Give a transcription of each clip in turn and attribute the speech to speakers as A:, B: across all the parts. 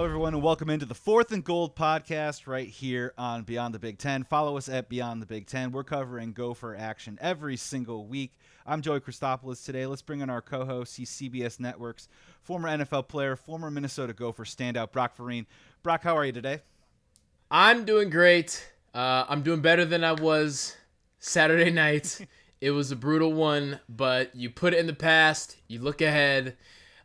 A: everyone, and welcome into the Fourth and Gold podcast right here on Beyond the Big Ten. Follow us at Beyond the Big Ten. We're covering Gopher action every single week. I'm Joey Christopoulos today. Let's bring in our co-host. He's CBS Network's former NFL player, former Minnesota Gopher standout, Brock Vereen. Brock, how are you today?
B: I'm doing great. I'm doing better than I was Saturday night. It was a brutal one, but you put it in the past, you look ahead,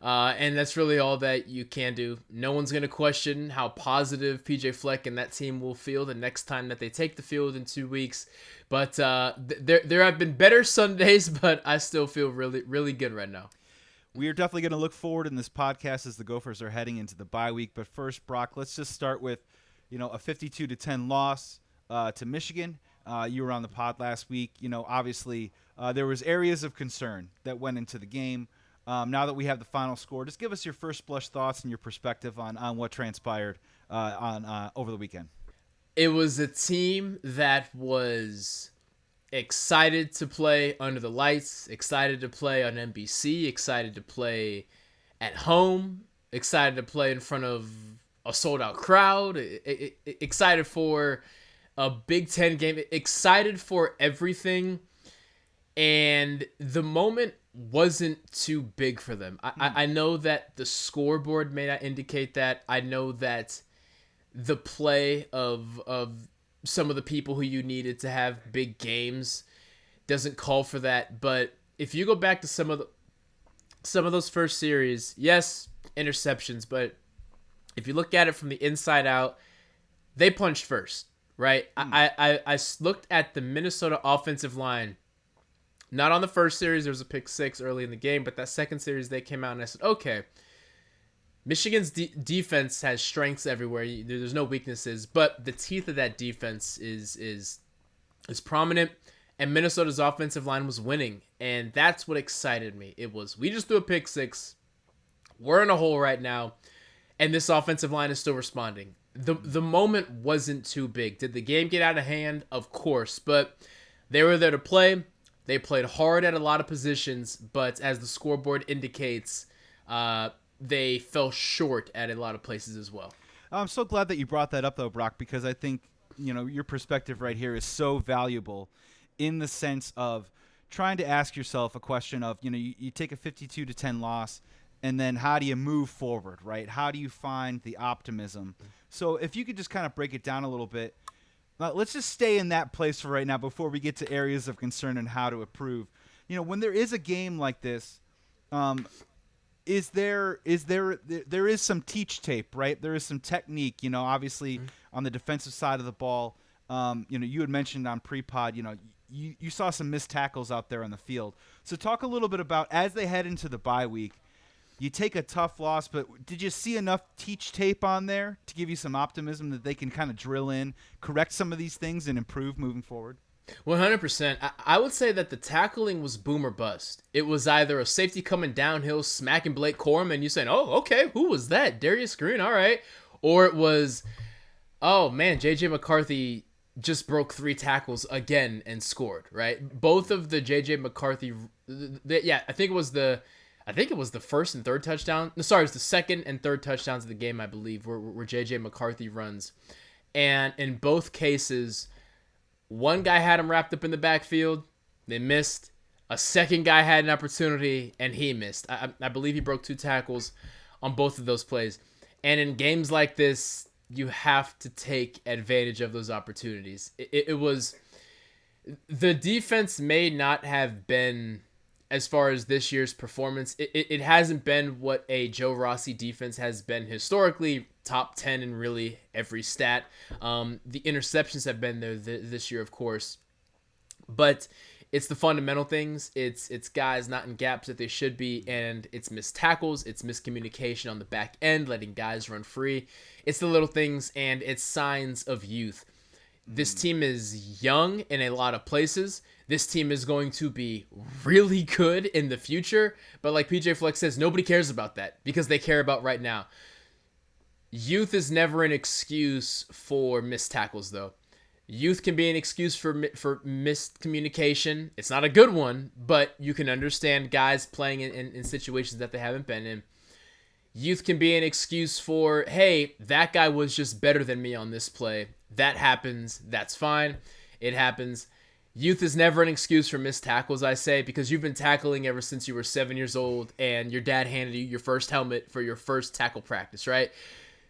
B: and that's really all that you can do. No one's going to question how positive PJ Fleck and that team will feel the next time that they take the field in 2 weeks. But there have been better Sundays, but I still feel really, really good right now.
A: We are definitely going to look forward in this podcast as the Gophers are heading into the bye week. But first, Brock, let's just start with, a 52-10 loss to Michigan. You were on the pod last week. Obviously there was areas of concern that went into the game. Now that we have the final score, just give us your first blush thoughts and your perspective on what transpired over the weekend.
B: It was a team that was excited to play under the lights, excited to play on NBC, excited to play at home, excited to play in front of a sold-out crowd, excited for a Big Ten game, excited for everything, and the moment wasn't too big for them. I know that the scoreboard may not indicate that. I know that the play of some of the people who you needed to have big games doesn't call for that. But if you go back to some of those first series, yes, interceptions, but if you look at it from the inside out, they punched first, right? I looked at the Minnesota offensive line. Not on the first series, there was a pick six early in the game, but that second series they came out and I said, okay, Michigan's defense has strengths everywhere. There's no weaknesses, but the teeth of that defense is prominent, and Minnesota's offensive line was winning, and that's what excited me. It was, we just threw a pick six, we're in a hole right now, and this offensive line is still responding. The moment wasn't too big. Did the game get out of hand? Of course, but they were there to play. They played hard at a lot of positions, but as the scoreboard indicates, they fell short at a lot of places as well.
A: I'm so glad that you brought that up, though, Brock, because I think your perspective right here is so valuable in the sense of trying to ask yourself a question of, you take a 52-10 loss, and then how do you move forward, right? How do you find the optimism? So if you could just kind of break it down a little bit. Let's just stay in that place for right now before we get to areas of concern and how to improve. When there is a game like this, there is some teach tape, right? There is some technique, obviously on the defensive side of the ball. You had mentioned on pre-pod, you saw some missed tackles out there on the field. So talk a little bit about, as they head into the bye week, you take a tough loss, but did you see enough teach tape on there to give you some optimism that they can kind of drill in, correct some of these things, and improve moving forward?
B: 100%. I would say that the tackling was boom or bust. It was either a safety coming downhill, smacking Blake Corum, and you saying, oh, okay, who was that? Darius Green, all right. Or it was, oh, man, J.J. McCarthy just broke 3 tackles again and scored, right? Both of the J.J. McCarthy, I think it was the first and third touchdown. No, sorry, it was the second and third touchdowns of the game, I believe, where J.J. McCarthy runs. And in both cases, one guy had him wrapped up in the backfield. They missed. A second guy had an opportunity, and he missed. I believe he broke 2 tackles on both of those plays. And in games like this, you have to take advantage of those opportunities. It was... The defense may not have been... As far as this year's performance, it hasn't been what a Joe Rossi defense has been historically, top 10 in really every stat. The interceptions have been there this year, of course. But it's the fundamental things. It's guys not in gaps that they should be, and it's missed tackles. It's miscommunication on the back end, letting guys run free. It's the little things, and it's signs of youth. This team is young in a lot of places. This team is going to be really good in the future. But like PJ Fleck says, nobody cares about that because they care about right now. Youth is never an excuse for missed tackles, though. Youth can be an excuse for miscommunication. It's not a good one, but you can understand guys playing in situations that they haven't been in. Youth can be an excuse for, hey, that guy was just better than me on this play. That happens. That's fine. It happens. Youth is never an excuse for missed tackles, I say, because you've been tackling ever since you were 7 years old and your dad handed you your first helmet for your first tackle practice, right?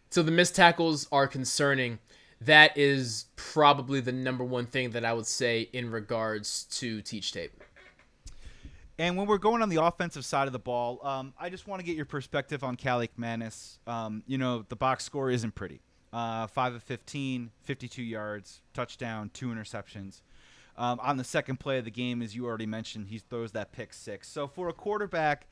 B: So the missed tackles are concerning. That is probably the number one thing that I would say in regards to teach tape.
A: And when we're going on the offensive side of the ball, I just want to get your perspective on Calic Manis. The box score isn't pretty. 5 of 15, 52 yards, touchdown, 2 interceptions. On the second play of the game, as you already mentioned, he throws that pick 6. So for a quarterback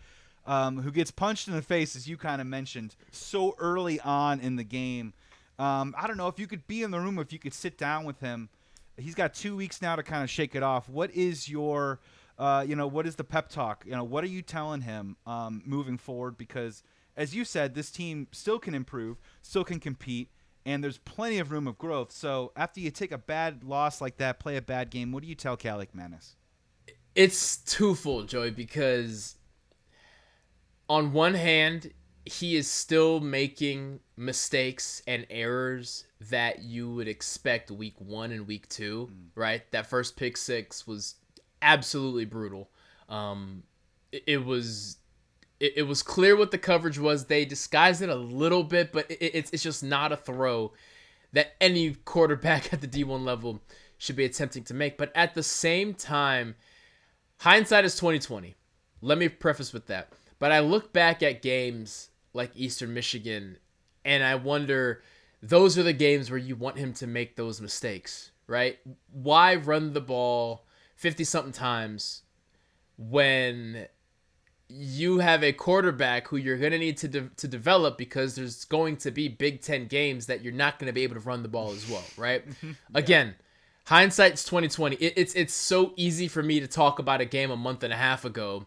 A: who gets punched in the face, as you kind of mentioned, so early on in the game, I don't know if you could be in the room, if you could sit down with him. He's got 2 weeks now to kind of shake it off. What is your what is the pep talk? What are you telling him moving forward? Because, as you said, this team still can improve, still can compete, and there's plenty of room of growth. So after you take a bad loss like that, play a bad game, what do you tell Calic Manis?
B: It's twofold, Joey, because on one hand, he is still making mistakes and errors that you would expect week 1 and week 2, right? That first pick 6 was absolutely brutal. It was clear what the coverage was. They disguised it a little bit, but it's just not a throw that any quarterback at the D1 level should be attempting to make. But at the same time, hindsight is 2020. Let me preface with that. But I look back at games like Eastern Michigan, and I wonder, those are the games where you want him to make those mistakes, right? Why run the ball 50-something times when you have a quarterback who you're going to need to develop, because there's going to be Big Ten games that you're not going to be able to run the ball as well, right? Again, hindsight's 2020. It's so easy for me to talk about a game a month and a half ago,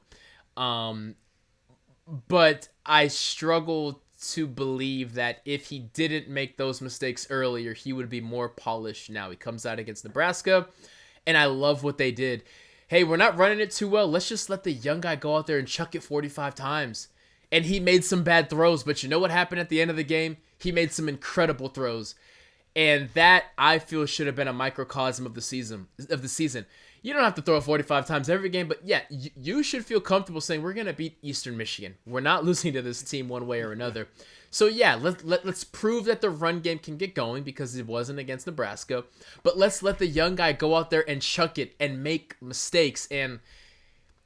B: but I struggle to believe that if he didn't make those mistakes earlier, he would be more polished now. He comes out against Nebraska, and I love what they did. Hey, we're not running it too well. Let's just let the young guy go out there and chuck it 45 times. And he made some bad throws, but you know what happened at the end of the game? He made some incredible throws. And that, I feel, should have been a microcosm of the season. You don't have to throw it 45 times every game, but yeah, you should feel comfortable saying we're going to beat Eastern Michigan. We're not losing to this team one way or another. So yeah, let's prove that the run game can get going, because it wasn't against Nebraska. But let's let the young guy go out there and chuck it and make mistakes. And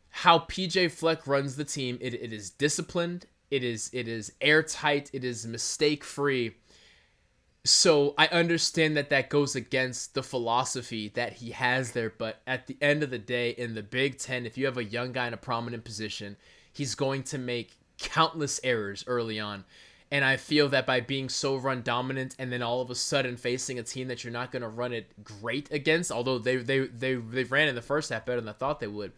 B: how PJ Fleck runs the team, it is disciplined, it is airtight, it is mistake-free. So I understand that goes against the philosophy that he has there, but at the end of the day, in the Big Ten, if you have a young guy in a prominent position, he's going to make countless errors early on. And I feel that by being so run dominant and then all of a sudden facing a team that you're not going to run it great against, although they ran in the first half better than I thought they would.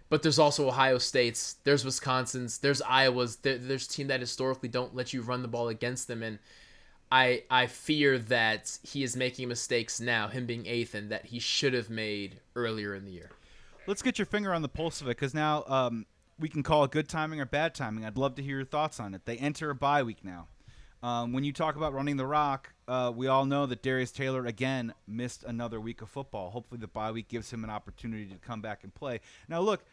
B: But there's also Ohio State's, there's Wisconsin's, there's Iowa's, there's teams that historically don't let you run the ball against them. And I fear that he is making mistakes now, him being Ethan, that he should have made earlier in the year.
A: Let's get your finger on the pulse of it, because now we can call it good timing or bad timing. I'd love to hear your thoughts on it. They enter a bye week now. When you talk about running the rock, we all know that Darius Taylor, again, missed another week of football. Hopefully the bye week gives him an opportunity to come back and play. Now, look,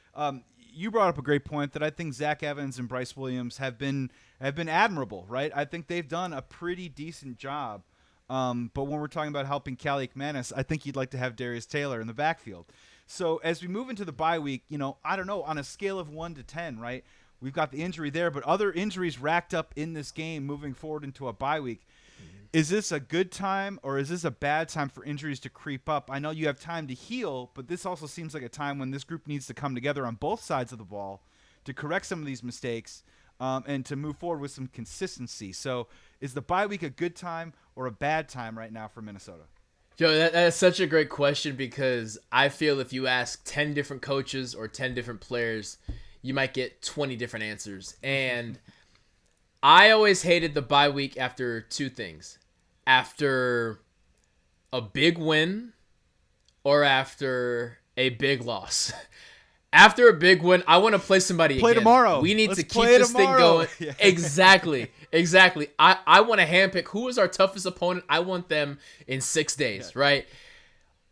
A: you brought up a great point that I think Zach Evans and Bryce Williams have been admirable, right? I think they've done a pretty decent job. But when we're talking about helping Calic Manis, I think you'd like to have Darius Taylor in the backfield. So as we move into the bye week, I don't know, on a scale of 1 to 10, right? We've got the injury there, but other injuries racked up in this game moving forward into a bye week. Is this a good time or is this a bad time for injuries to creep up? I know you have time to heal, but this also seems like a time when this group needs to come together on both sides of the ball to correct some of these mistakes and to move forward with some consistency. So is the bye week a good time or a bad time right now for Minnesota?
B: Joe, that's such a great question, because I feel if you ask 10 different coaches or 10 different players, you might get 20 different answers. And I always hated the bye week after two things. After a big win or after a big loss. After a big win, I want to play somebody
A: Play
B: again.
A: tomorrow.
B: We need
A: Let's
B: to keep
A: play
B: this thing
A: tomorrow.
B: going.
A: Yeah.
B: Exactly. I want to handpick who is our toughest opponent. I want them in 6 days, right?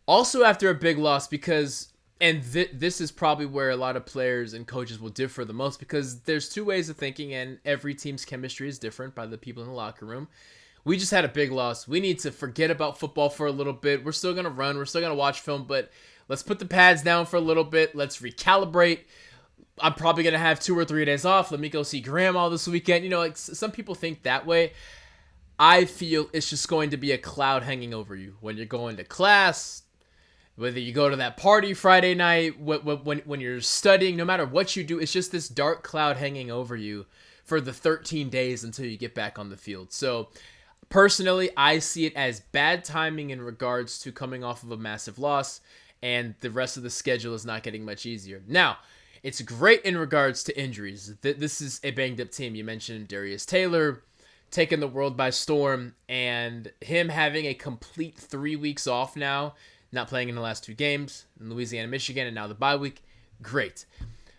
B: Also after a big loss, because, and this is probably where a lot of players and coaches will differ the most, because there's two ways of thinking, and every team's chemistry is different by the people in the locker room. We just had a big loss. We need to forget about football for a little bit. We're still going to run. We're still going to watch film, but let's put the pads down for a little bit. Let's recalibrate. I'm probably going to have 2 or 3 days off. Let me go see grandma this weekend. You know, like some people think that way. I feel it's just going to be a cloud hanging over you when you're going to class, whether you go to that party Friday night, when you're studying, no matter what you do, it's just this dark cloud hanging over you for the 13 days until you get back on the field. So personally, I see it as bad timing in regards to coming off of a massive loss, and the rest of the schedule is not getting much easier. Now, it's great in regards to injuries. This is a banged-up team. You mentioned Darius Taylor taking the world by storm, and him having a complete 3 weeks off now, not playing in the last 2 games, in Louisiana, Michigan, and now the bye week. Great.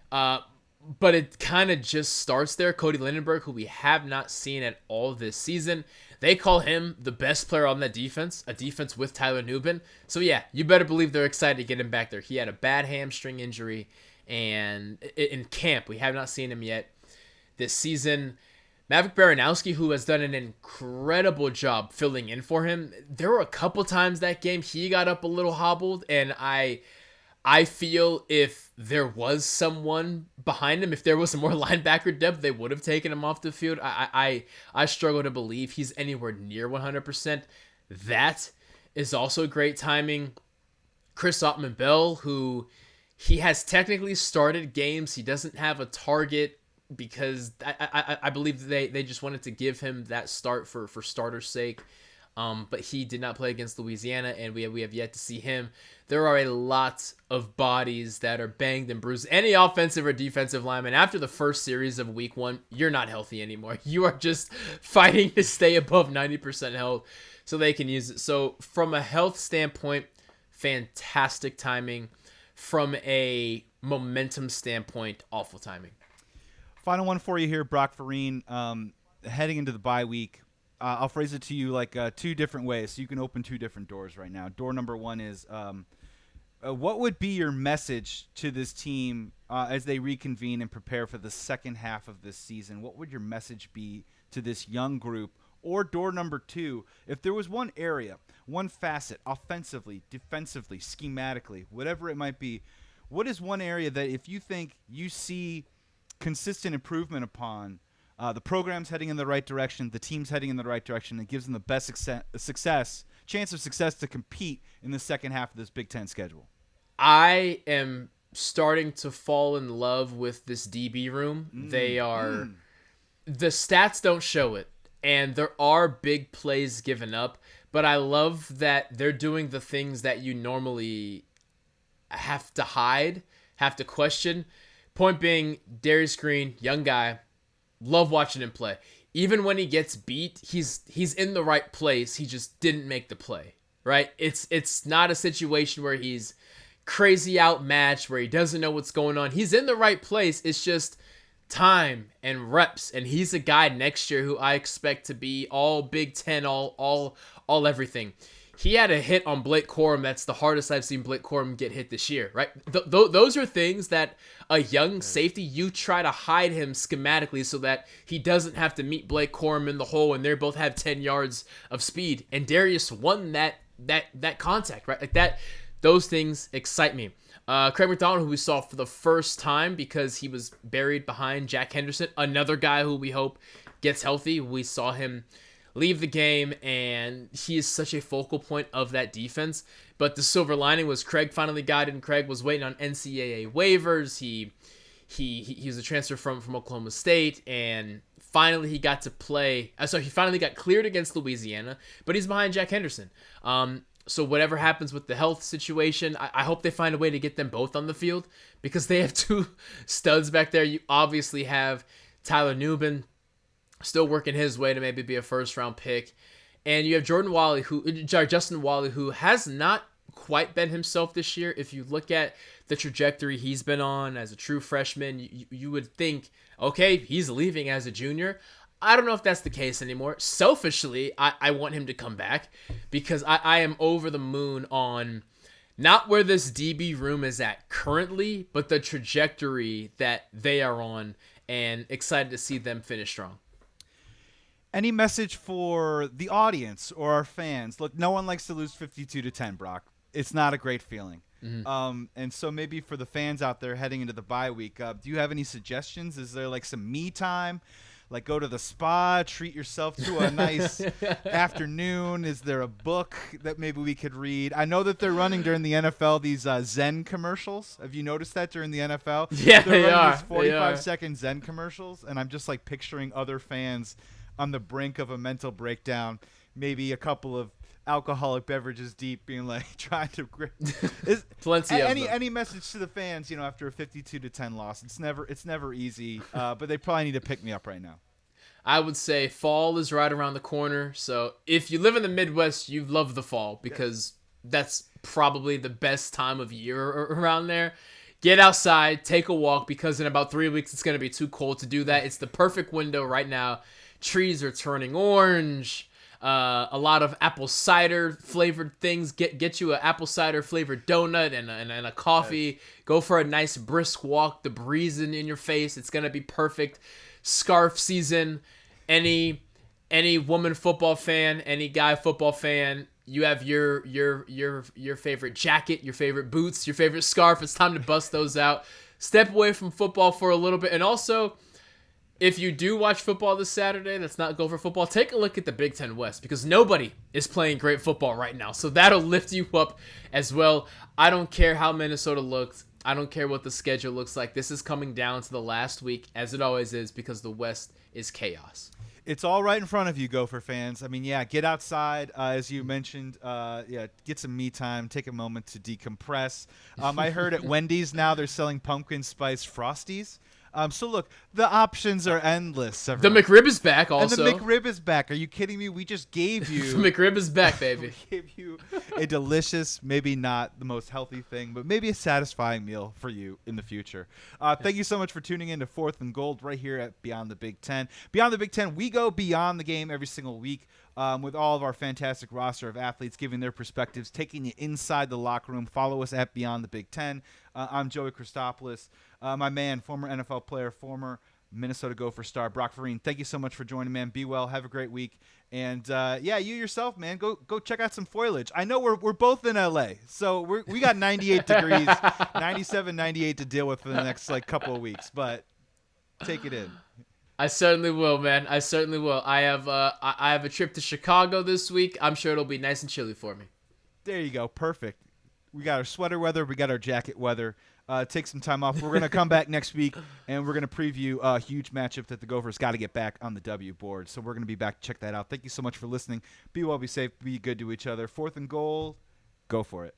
B: But it kind of just starts there. Cody Lindenberg, who we have not seen at all this season. They call him the best player on that defense, a defense with Tyler Nubin. So yeah, you better believe they're excited to get him back there. He had a bad hamstring injury, and in camp, we have not seen him yet this season. Maverick Baranowski, who has done an incredible job filling in for him. There were a couple times that game he got up a little hobbled, and I feel if there was someone behind him, if there was some more linebacker depth, they would have taken him off the field. I struggle to believe he's anywhere near 100%. That is also great timing. Chris Ottman-Bell, who he has technically started games. He doesn't have a target because I believe they just wanted to give him that start for starter's sake. But he did not play against Louisiana, and we have yet to see him. There are a lot of bodies that are banged and bruised. Any offensive or defensive lineman, after the first series of week 1, you're not healthy anymore. You are just fighting to stay above 90% health so they can use it. So from a health standpoint, fantastic timing. From a momentum standpoint, awful timing.
A: Final one for you here, Brock Vereen. Heading into the bye week, I'll phrase it to you like 2 different ways, so you can open 2 different doors right now. Door number 1 is, what would be your message to this team as they reconvene and prepare for the second half of this season? What would your message be to this young group? Or door number 2, if there was one area, one facet, offensively, defensively, schematically, whatever it might be, what is one area that if you think you see consistent improvement upon, the program's heading in the right direction, the team's heading in the right direction, it gives them the best chance of success to compete in the second half of this Big Ten schedule?
B: I am starting to fall in love with this DB room. They are the stats don't show it, and there are big plays given up, but I love that they're doing the things that you normally have to hide, have to question. Point being, Darius Green, young guy, love watching him play. Even when he gets beat, he's in the right place. He just didn't make the play, right? It's not a situation where he's crazy outmatched, where he doesn't know what's going on. He's in the right place. It's just time and reps, and he's a guy next year who I expect to be all Big Ten, all everything. He had a hit on Blake Corum. That's the hardest I've seen Blake Corum get hit this year, right? Those are things that a young safety, you try to hide him schematically so that he doesn't have to meet Blake Corum in the hole and they both have 10 yards of speed. And Darius won that contact, right? Like that. Those things excite me. Craig McDonald, who we saw for the first time because he was buried behind Jack Henderson, another guy who we hope gets healthy. We saw him leave the game, and he is such a focal point of that defense. But the silver lining was Craig finally got in. Craig was waiting on NCAA waivers. He was a transfer from Oklahoma State, and finally he got to play. So he finally got cleared against Louisiana, but he's behind Jack Henderson. So whatever happens with the health situation, I hope they find a way to get them both on the field because they have 2 studs back there. You obviously have Tyler Nubin still working his way to maybe be a first-round pick. And you have Justin Wally, who has not quite been himself this year. If you look at the trajectory he's been on as a true freshman, you would think, okay, he's leaving as a junior. I don't know if that's the case anymore. Selfishly, I want him to come back because I am over the moon on not where this DB room is at currently, but the trajectory that they are on, and excited to see them finish strong.
A: Any message for the audience or our fans? Look, no one likes to lose 52-10, Brock. It's not a great feeling. Mm-hmm. And so maybe for the fans out there heading into the bye week, do you have any suggestions? Is there like some me time? Like go to the spa, treat yourself to a nice afternoon. Is there a book that maybe we could read? I know that they're running during the NFL these Zen commercials. Have you noticed that during the NFL?
B: Yeah,
A: they're
B: they are.
A: These 45-second Zen commercials, and I'm just like picturing other fans on the brink of a mental breakdown, maybe a couple of alcoholic beverages deep, being like trying to
B: plenty of
A: any message to the fans, after a 52-10 loss. It's never easy, but they probably need to pick me up right now.
B: I would say fall is right around the corner, so if you live in the Midwest, you love the fall because that's probably the best time of year around there. Get outside, take a walk, because in about 3 weeks it's going to be too cold to do that. It's the perfect window right now. Trees are turning orange. A lot of apple cider flavored things. Get you an apple cider flavored donut and a coffee. Yes. Go for a nice brisk walk. The breeze in your face. It's gonna be perfect. Scarf season. Any woman football fan, any guy football fan, you have your favorite jacket, your favorite boots, your favorite scarf. It's time to bust those out. Step away from football for a little bit, and also, if you do watch football this Saturday, that's not Gopher football, take a look at the Big Ten West, because nobody is playing great football right now. So that'll lift you up as well. I don't care how Minnesota looks. I don't care what the schedule looks like. This is coming down to the last week, as it always is, because the West is chaos.
A: It's all right in front of you, Gopher fans. I mean, get outside, as you mentioned. Get some me time. Take a moment to decompress. I heard at Wendy's now they're selling pumpkin spice Frosties. So look, the options are endless. Everyone.
B: The McRib is back also.
A: And the McRib is back. Are you kidding me? We just gave you...
B: The McRib is back, baby.
A: We gave you a delicious, maybe not the most healthy thing, but maybe a satisfying meal for you in the future. Thank you so much for tuning in to Fourth and Gold right here at Beyond the Big Ten. Beyond the Big Ten, we go beyond the game every single week. With all of our fantastic roster of athletes giving their perspectives, taking you inside the locker room. Follow us at Beyond the Big Ten. I'm Joey Christopoulos. My man, former NFL player, former Minnesota Gopher star, Brock Vereen. Thank you so much for joining, man. Be well. Have a great week. And, you yourself, man, go check out some foliage. I know we're both in L.A., so we got 98 degrees, 97, 98 to deal with for the next, couple of weeks. But take it in.
B: I certainly will, man. I certainly will. I have a trip to Chicago this week. I'm sure it'll be nice and chilly for me.
A: There you go. Perfect. We got our sweater weather. We got our jacket weather. Take some time off. We're going to come back next week, and we're going to preview a huge matchup that the Gophers got to get back on the W board. So we're going to be back to check that out. Thank you so much for listening. Be well, be safe, be good to each other. Fourth and Goal. Go for it.